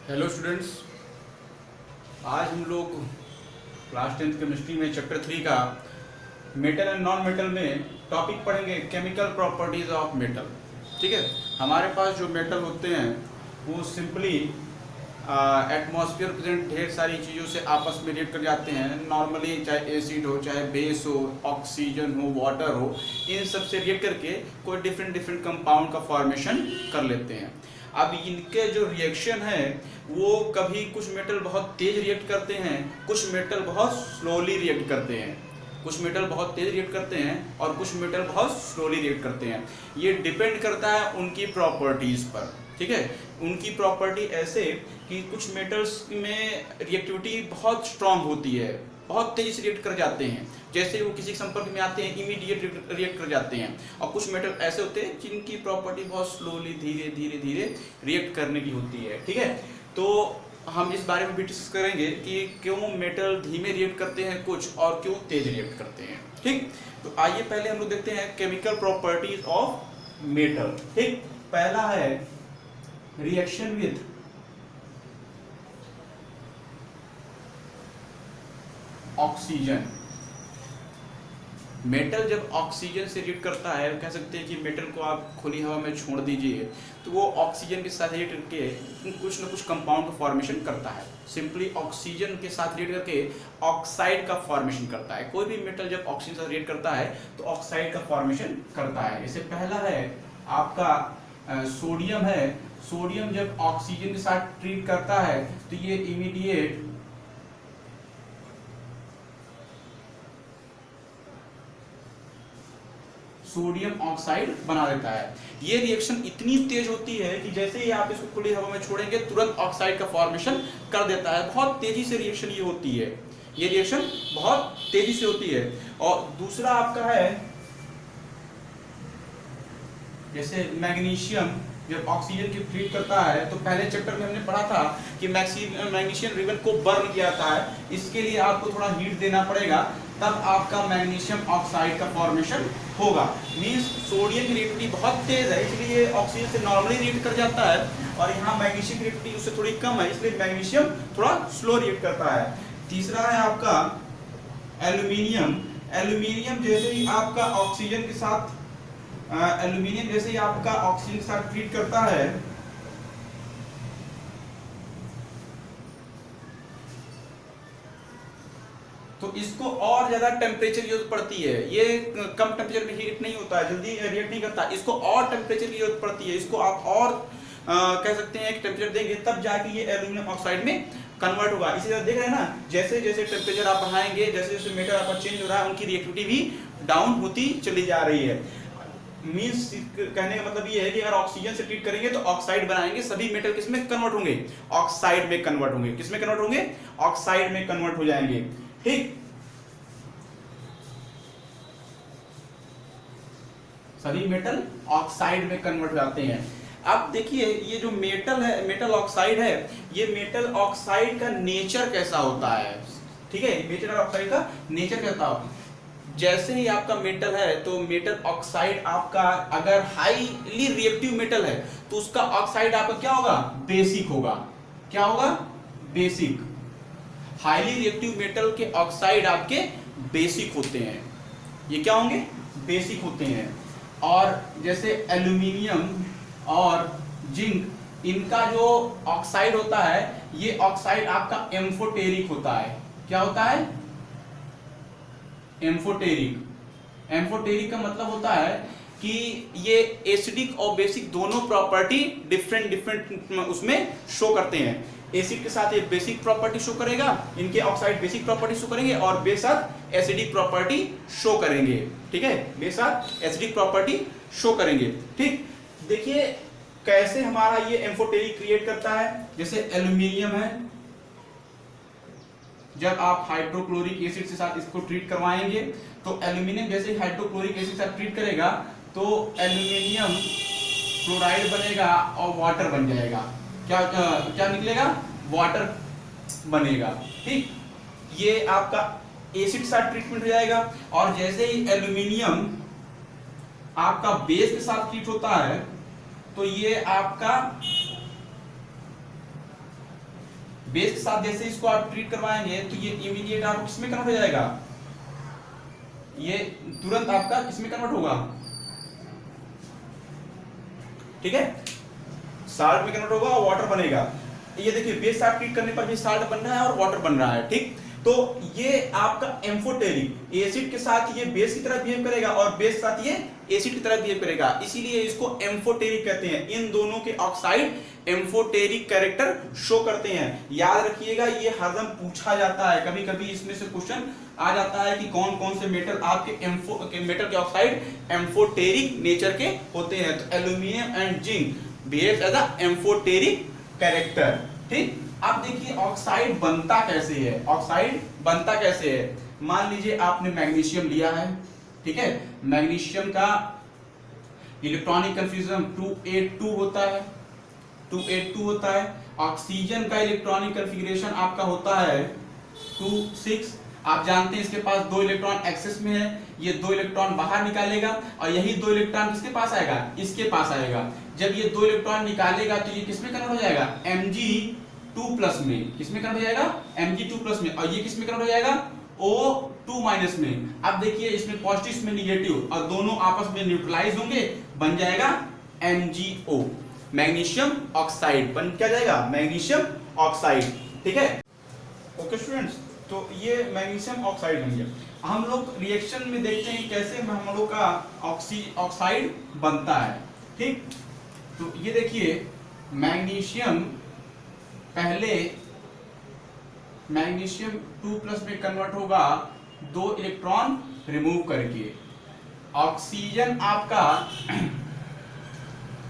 Hello students, आज हम लोग क्लास 10th केमिस्ट्री में चैप्टर 3 का मेटल एंड नॉन मेटल में टॉपिक पढ़ेंगे केमिकल प्रॉपर्टीज ऑफ मेटल। ठीक है, हमारे पास जो मेटल होते हैं वो सिंपली एटमॉस्फेयर प्रेजेंट ढेर सारी चीज़ों से आपस में रिएक्ट कर जाते हैं। नॉर्मली चाहे एसिड हो, चाहे बेस हो, ऑक्सीजन हो, वाटर हो, इन सब से रिएक्ट करके कोई डिफरेंट डिफरेंट कंपाउंड का फॉर्मेशन कर लेते हैं। अब इनके जो रिएक्शन है वो कभी कुछ मेटल बहुत तेज रिएक्ट करते हैं, कुछ मेटल बहुत स्लोली रिएक्ट करते हैं। कुछ मेटल बहुत तेज रिएक्ट करते हैं और कुछ मेटल बहुत स्लोली रिएक्ट करते हैं। ये डिपेंड करता है उनकी प्रॉपर्टीज पर। ठीक है, उनकी प्रॉपर्टी ऐसे कि कुछ मेटल्स में रिएक्टिविटी बहुत स्ट्रांग होती है, बहुत तेजी से रिएक्ट कर जाते हैं, जैसे वो किसी के संपर्क में आते हैं इमीडिएट रिएक्ट कर जाते हैं। और कुछ मेटल ऐसे होते हैं जिनकी प्रॉपर्टी बहुत स्लोली धीरे धीरे धीरे रिएक्ट करने की होती है। ठीक है, तो हम इस बारे में भी डिस्कस करेंगे कि क्यों मेटल धीमे रिएक्ट करते हैं कुछ और क्यों तेज रिएक्ट करते हैं। ठीक, तो आइए पहले हम लोग देखते हैं केमिकल प्रॉपर्टीज ऑफ मेटल। ठीक, पहला है रिएक्शन विथ ऑक्सीजन। मेटल जब ऑक्सीजन से रिएक्ट करता है, कह सकते हैं कि मेटल को आप खुली हवा में छोड़ दीजिए तो वो ऑक्सीजन के साथ रिएक्ट करके कुछ ना कुछ कंपाउंड का फॉर्मेशन करता है। सिंपली ऑक्सीजन के साथ रिएक्ट करके ऑक्साइड का फॉर्मेशन करता है। कोई भी मेटल जब ऑक्सीजन के साथ रिएक्ट करता है तो ऑक्साइड का फॉर्मेशन करता है। इससे पहला है आपका सोडियम है। सोडियम जब ऑक्सीजन के साथ ट्रीट करता है तो ये इमीडिएट सोडियम ऑक्साइड बना देता है। ये रिएक्शन इतनी तेज होती है कि जैसे ही आप इसको खुली हवा में छोड़ेंगे तुरंत ऑक्साइड का फॉर्मेशन कर देता है। बहुत तेजी से रिएक्शन ये होती है, ये रिएक्शन बहुत तेजी से होती है। और दूसरा आपका है जैसे मैग्नीशियम जब ऑक्सीजन की ट्रीट करता है, तो पहले चैप्टर में हमने पढ़ा था कि मैग्नीशियम रिबन को बर्न किया जाता है। इसके लिए आपको थोड़ा हीट देना पड़ेगा, तब आपका मैग्नीशियम ऑक्साइड का फॉर्मेशन होगा। मींस सोडियम की रिएक्टिविटी बहुत तेज है, इसलिए ऑक्सीजन से नॉर्मली रिएक्ट कर जाता है, और यहाँ मैग्नीशियम की रिएक्टिविटी उससे थोड़ी कम है, इसलिए मैग्नीशियम थोड़ा स्लो रिएक्ट करता है। तीसरा है आपका एल्यूमिनियम। एल्यूमिनियम जैसे ही आपका ऑक्सीजन के साथ एल्यूमिनियम जैसे ही आपका ऑक्सीजन के साथ ट्रीट करता है तो इसको और ज्यादा टेम्परेचर की जरूरत पड़ती है। ये कम टेम्परेचर में हीट नहीं होता है, जल्दी रिएक्ट नहीं करता, इसको और टेम्परेचर की जरूरत पड़ती है। इसको आप और कह सकते हैं एक टेम्परेचर देंगे तब जाके ये एल्यूमिनियम ऑक्साइड में कन्वर्ट होगा। इसी तरह देख रहे हैं ना, जैसे जैसे टेम्परेचर आप बढ़ाएंगे, जैसे जैसे मेटल आपका चेंज हो रहा है, उनकी रिएक्टिविटी भी डाउन होती चली जा रही है। मींस कहने का मतलब ये है कि अगर ऑक्सीजन से ट्रीट करेंगे तो ऑक्साइड बनाएंगे, सभी मेटल किस में कन्वर्ट होंगे? ऑक्साइड में कन्वर्ट होंगे। किस में कन्वर्ट होंगे? ऑक्साइड में कन्वर्ट हो जाएंगे। ठीक, सभी मेटल ऑक्साइड में कन्वर्ट हो जाते हैं। अब देखिए ये जो मेटल है, मेटल ऑक्साइड है, ये मेटल ऑक्साइड का नेचर कैसा होता है? ठीक है, मेटल ऑक्साइड का नेचर कैसा होता है? जैसे ही आपका मेटल है तो मेटल ऑक्साइड आपका अगर हाईली रिएक्टिव मेटल है तो उसका ऑक्साइड आपका क्या होगा? बेसिक होगा। क्या होगा? बेसिक। हाईली रिएक्टिव मेटल के ऑक्साइड आपके बेसिक होते हैं। ये क्या होंगे? बेसिक होते हैं। और जैसे एल्यूमिनियम और जिंक, इनका जो ऑक्साइड होता है ये ऑक्साइड आपका एम्फोटेरिक होता है। क्या होता है? एम्फोटेरिक। एम्फोटेरिक का मतलब होता है कि ये एसिडिक और बेसिक दोनों प्रॉपर्टी डिफरेंट डिफरेंट उसमें शो करते हैं। एसिड के साथ ये बेसिक प्रॉपर्टी शो करेगा, इनके ऑक्साइड बेसिक प्रॉपर्टी शो करेंगे, और बेसाथ एसिडिक प्रॉपर्टी शो करेंगे। ठीक है, बेसाथ एसिडिक प्रॉपर्टी शो करेंगे। ठीक, देखिए कैसे हमारा ये एम्फोटेरिक क्रिएट करता है। जैसे एल्यूमिनियम है, जब आप हाइड्रोक्लोरिक एसिड के साथ इसको ट्रीट करवाएंगे तो एल्यूमिनियम जैसे ही हाइड्रोक्लोरिक एसिड के साथ ट्रीट करेगा तो एल्यूमिनियम क्लोराइड बनेगा और वाटर बन जाएगा। क्या निकलेगा? वाटर बनेगा। ठीक, ये आपका एसिड के साथ ट्रीटमेंट हो जाएगा। और जैसे ही एल्यूमिनियम आपका बेस के साथ ट्रीट होता है तो ये आपका बेस के साथ जैसे इसको आप ट्रीट करवाएंगे तो ये इमीडिएट आपको किसमें कन्वर्ट हो जाएगा, ये तुरंत आपका किसमें कन्वर्ट होगा, ठीक है, साल्ट में कन्वर्ट होगा और वाटर बनेगा। ये देखिए बेस साथ ट्रीट करने पर भी साल्ट बन रहा है और वाटर बन रहा है, ठीक। तो ये आपका एम्फोटेरिक एसिड के साथ ये बेस की तरह बिहेव करेगा और बेस के साथ ये एसिड की तरह बिहेव करेगा, इसीलिए इसको एम्फोटेरिक कहते हैं। इन दोनों के ऑक्साइड एम्फोटेरिक कैरेक्टर शो करते हैं। याद रखिएगा ये हरदम पूछा जाता है, कभी कभी इसमें से क्वेश्चन आ जाता है कि कौन कौन से मेटल आपके मेटल के ऑक्साइड एम्फोटेरिक नेचर के होते हैं। तो aluminium and zinc behaves as a amphoteric character, ठीक। अब देखिए ऑक्साइड बनता कैसे है, ऑक्साइड बनता कैसे है। मान लीजिए आपने मैग्नीशियम लिया है, ठीक है, मैग्नीशियम का इलेक्ट्रॉनिक कन्फ्यूजन 282 होता है, 282 होता है। ऑक्सीजन का इलेक्ट्रॉनिक कन्फिग्रेशन आपका होता है 26। आप जानते हैं इसके पास 2 इलेक्ट्रॉन एक्सेस में है, ये 2 इलेक्ट्रॉन बाहर निकालेगा और यही 2 इलेक्ट्रॉन किसके पास आएगा, इसके पास आएगा। जब ये 2 इलेक्ट्रॉन निकालेगा तो ये किसमें कन्वर्ट हो जाएगा, Mg2+ में, किसमें कन्वर्ट हो जाएगा, Mg2+ में, और ये किसमें कन्वर्ट हो जाएगा, O2- में। अब देखिए इसमें पॉजिटिव इसमें निगेटिव और दोनों आपस में न्यूट्रलाइज होंगे, बन जाएगा MgO, मैग्नीशियम ऑक्साइड बन क्या जाएगा, मैग्नीशियम ऑक्साइड, ठीक है। ओके स्टूडेंट्स, तो ये मैग्नीशियम ऑक्साइड बन गया। हम लोग रिएक्शन में देखते हैं कैसे हम लोग का ऑक्साइड बनता है, ठीक। तो ये देखिए मैग्नीशियम पहले मैग्नीशियम 2+ में कन्वर्ट होगा 2 इलेक्ट्रॉन रिमूव करके। ऑक्सीजन आपका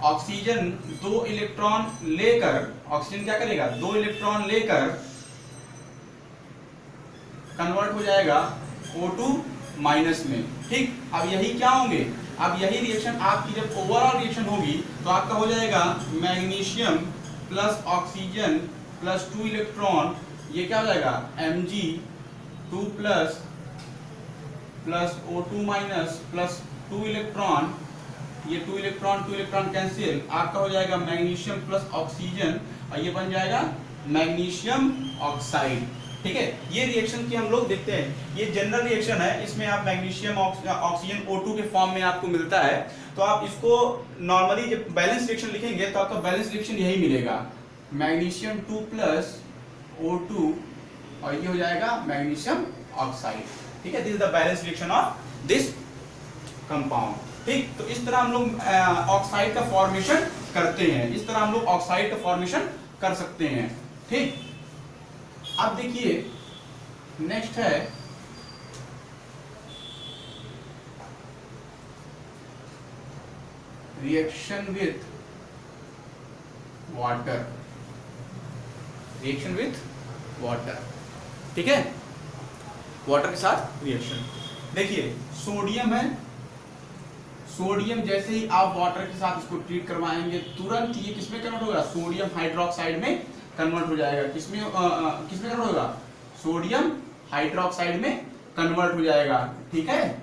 ऑक्सीजन 2 इलेक्ट्रॉन लेकर, ऑक्सीजन क्या करेगा, 2 इलेक्ट्रॉन लेकर कन्वर्ट हो जाएगा O2- में, ठीक। अब यही क्या होंगे, अब यही रिएक्शन आपकी जब ओवरऑल रिएक्शन होगी तो आपका हो जाएगा magnesium plus oxygen plus 2 electron, ये क्या हो जाएगा Mg2+ plus O2- plus 2 electron, ये 2 इलेक्ट्रॉन कैंसिल, आपका हो जाएगा मैग्नीशियम प्लस ऑक्सीजन और ये बन जाएगा मैग्नीशियम ऑक्साइड, ठीक है। ये रिएक्शन की हम लोग देखते हैं, ये जनरल रिएक्शन है, इसमें आप मैग्नीशियम ऑक्सीजन O2 के फॉर्म में आपको मिलता है। तो आप इसको नॉर्मली जब बैलेंस रिएक्शन लिखेंगे तो आपका बैलेंस रिएक्शन यही मिलेगा, मैग्नीशियम 2+ O2 और ये हो जाएगा मैग्नीशियम ऑक्साइड, ठीक है। This is the balance reaction of this compound, ठीक। तो इस तरह हम लोग ऑक्साइड का फॉर्मेशन करते हैं, इस तरह हम लोग ऑक्साइड का फॉर्मेशन कर सकते हैं, ठीक। अब देखिए नेक्स्ट है reaction with water, reaction with water, ठीक है, वाटर के साथ रिएक्शन। देखिए सोडियम है, सोडियम जैसे ही आप वाटर के साथ इसको ट्रीट करवाएंगे तुरंत ये किसमें कन्वर्ट होगा, सोडियम हाइड्रोक्साइड में कन्वर्ट हो जाएगा। किसमें किसमें कन्वर्ट होगा, सोडियम हाइड्रोक्साइड में कन्वर्ट हो जाएगा, ठीक है।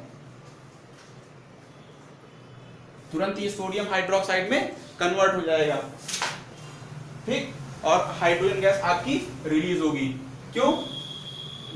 तुरंत ये सोडियम हाइड्रोक्साइड में कन्वर्ट हो जाएगा, ठीक। और हाइड्रोजन गैस आपकी रिलीज होगी, क्यों,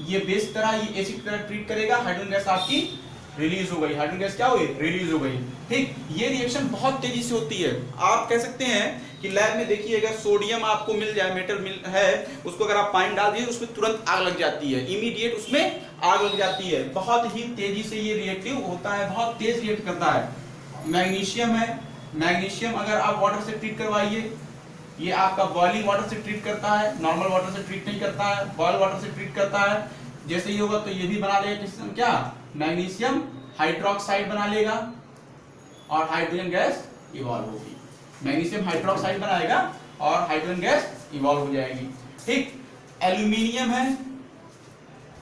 ये बेस तरह ये एसिड की तरह ट्रीट करेगा, हाइड्रोजन गैस आपकी रिलीज हो गई, हाइड्रोजन गैस क्या हो गई, रिलीज हो गई, ठीक। ये रिएक्शन बहुत तेजी से होती है। आप कह सकते हैं कि लैब में देखिएगा सोडियम आपको मिल जाए, मेटल मिल है, उसको अगर आप पानी डाल दीजिए उसमें तुरंत आग लग जाती है, इमीडिएट उसमें आग लग जाती है, बहुत ही तेजी से ये रिएक्टिव होता है, बहुत तेज रिएक्ट करता है। मैग्नीशियम है, मैग्नीशियम अगर आप वाटर से ट्रीट करवाइए, ये आपका बॉइलिंग वाटर से ट्रीट करता है, नॉर्मल वाटर से ट्रीट नहीं करता है, बॉयल वाटर से ट्रीट करता है। जैसे ही होगा तो ये भी बना लेगा किस क्या, मैग्नीशियम हाइड्रोक्साइड बना लेगा और हाइड्रोजन गैस इवॉल्व होगी, मैग्नीशियम हाइड्रोक्साइड बनाएगा और हाइड्रोजन गैस इवॉल्व हो जाएगी, ठीक। एल्यूमिनियम है,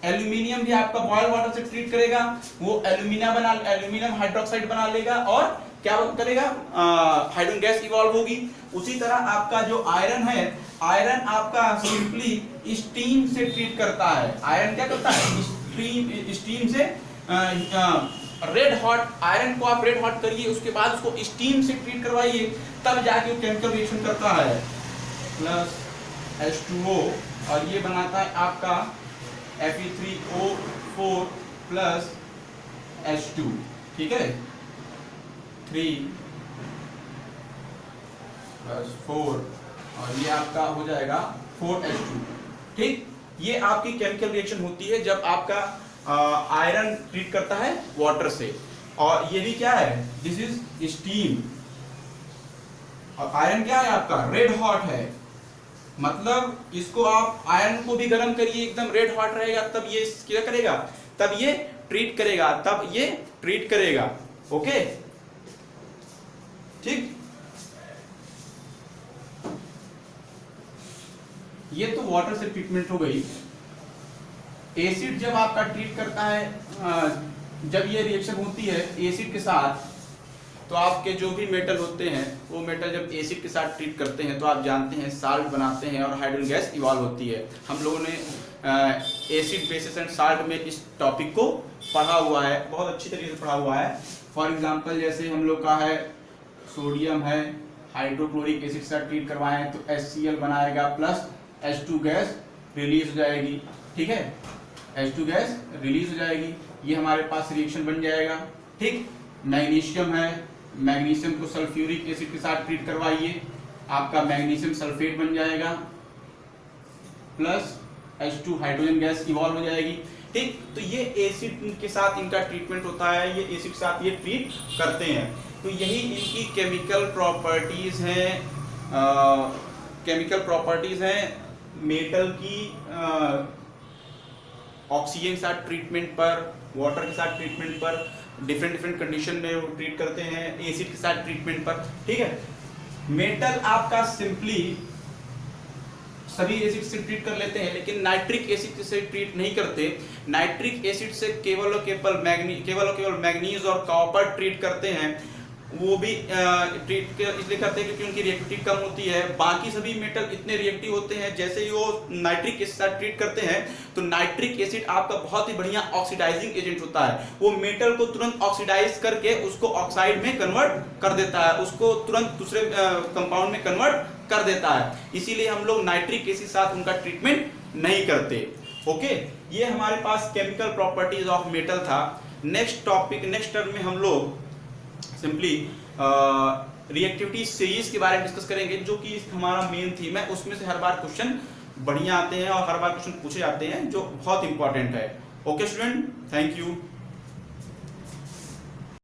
एल्यूमिनियम भी आपका बॉयल वाटर से ट्रीट करेगा, वो एल्यूमिनियम हाइड्रोक्साइड बना लेगा और क्या करेगा, हाइड्रोजन गैस इवॉल्व होगी। उसी तरह आपका जो आयरन है, आयरन आपका सिंपली स्टीम से ट्रीट करता है, आयरन क्या करता है, स्टीम से रेड हॉट, आयरन को आप रेड हॉट करिए, उसके बाद उसको स्टीम से ट्रीट करवाइए, तब जाके वो केमिकल रिएक्शन करता है, प्लस H2O और ये बनाता है आपका Fe3O4 प्लस H2, ठीक है, 3 प्लस 4 और ये आपका हो जाएगा 4H2, ठीक। ये आपकी केमिकल रिएक्शन होती है जब आपका आयरन ट्रीट करता है वाटर से, और ये भी क्या है, दिस इज स्टीम, और आयरन क्या है आपका रेड हॉट है, मतलब इसको आप आयरन को भी गर्म करिए एकदम रेड हॉट रहेगा, तब ये क्या करेगा, तब ये ट्रीट करेगा, तब ये ट्रीट करेगा, ओके, ठीक। ये तो वाटर से ट्रीटमेंट हो गई। एसिड जब आपका ट्रीट करता है, जब ये रिएक्शन होती है एसिड के साथ, तो आपके जो भी मेटल होते हैं वो मेटल जब एसिड के साथ ट्रीट करते हैं तो आप जानते हैं साल्ट बनाते हैं और हाइड्रोजन गैस इवॉल्व होती है। हम लोगों ने एसिड बेसिस एंड साल्ट में इस टॉपिक को पढ़ा हुआ है, बहुत अच्छी तरीके से पढ़ा हुआ है। फॉर एग्जांपल जैसे हम लोग का है सोडियम है, हाइड्रोक्लोरिक एसिड के साथ ट्रीट करवाएं तो HCl बनाएगा प्लस H2 गैस रिलीज हो जाएगी, ठीक है, H2 गैस रिलीज हो जाएगी, ये हमारे पास रिएक्शन बन जाएगा, ठीक। मैग्नीशियम है, मैग्नीशियम को सल्फ्यूरिक एसिड के साथ ट्रीट करवाइए, आपका मैग्नीशियम सल्फेट बन जाएगा plus H2 hydrogen gas evolve हो जाएगी, ठीक। तो ये एसिड के साथ इनका ट्रीटमेंट होता है, ये एसिड के साथ ये ट्रीट करते हैं, तो यही इनकी केमिकल प्रॉपर्टीज हैं, केमिकल प्रॉपर्टीज हैं मेटल की। ऑक्सीजन के साथ ट्रीटमेंट पर, वाटर के साथ ट्रीटमेंट पर, डिफरेंट कंडीशन में वो ट्रीट करते हैं, एसिड के साथ ट्रीटमेंट पर, ठीक है। मेटल आपका सिंपली सभी एसिड से ट्रीट कर लेते हैं, लेकिन नाइट्रिक एसिड से ट्रीट नहीं करते। नाइट्रिक एसिड से केवल और केवल मैग्नीज और कॉपर ट्रीट करते हैं, वो भी ट्रीट इसलिए करते हैं क्योंकि उनकी रिएक्टिविटी कम होती है। बाकी सभी मेटल इतने रिएक्टिव होते हैं, जैसे ही वो नाइट्रिक एसिड साथ ट्रीट करते हैं तो नाइट्रिक एसिड आपका बहुत ही बढ़िया ऑक्सीडाइजिंग एजेंट होता है, वो मेटल को तुरंत ऑक्सीडाइज करके उसको ऑक्साइड में कन्वर्ट कर देता है, उसको तुरंत दूसरे कंपाउंड में कन्वर्ट कर देता है, इसीलिए हम लोग नाइट्रिक एसिड साथ उनका ट्रीटमेंट नहीं करते, ओके। ये हमारे पास केमिकल प्रॉपर्टीज ऑफ मेटल था। नेक्स्ट टॉपिक, नेक्स्ट टर्म में हम लोग सिंपली रिएक्टिविटी सीरीज के बारे में डिस्कस करेंगे, जो कि हमारा मेन थीम है। उसमें से हर बार क्वेश्चन बढ़िया आते हैं और हर बार क्वेश्चन पूछे जाते हैं, जो बहुत इंपॉर्टेंट है। Okay student, thank you.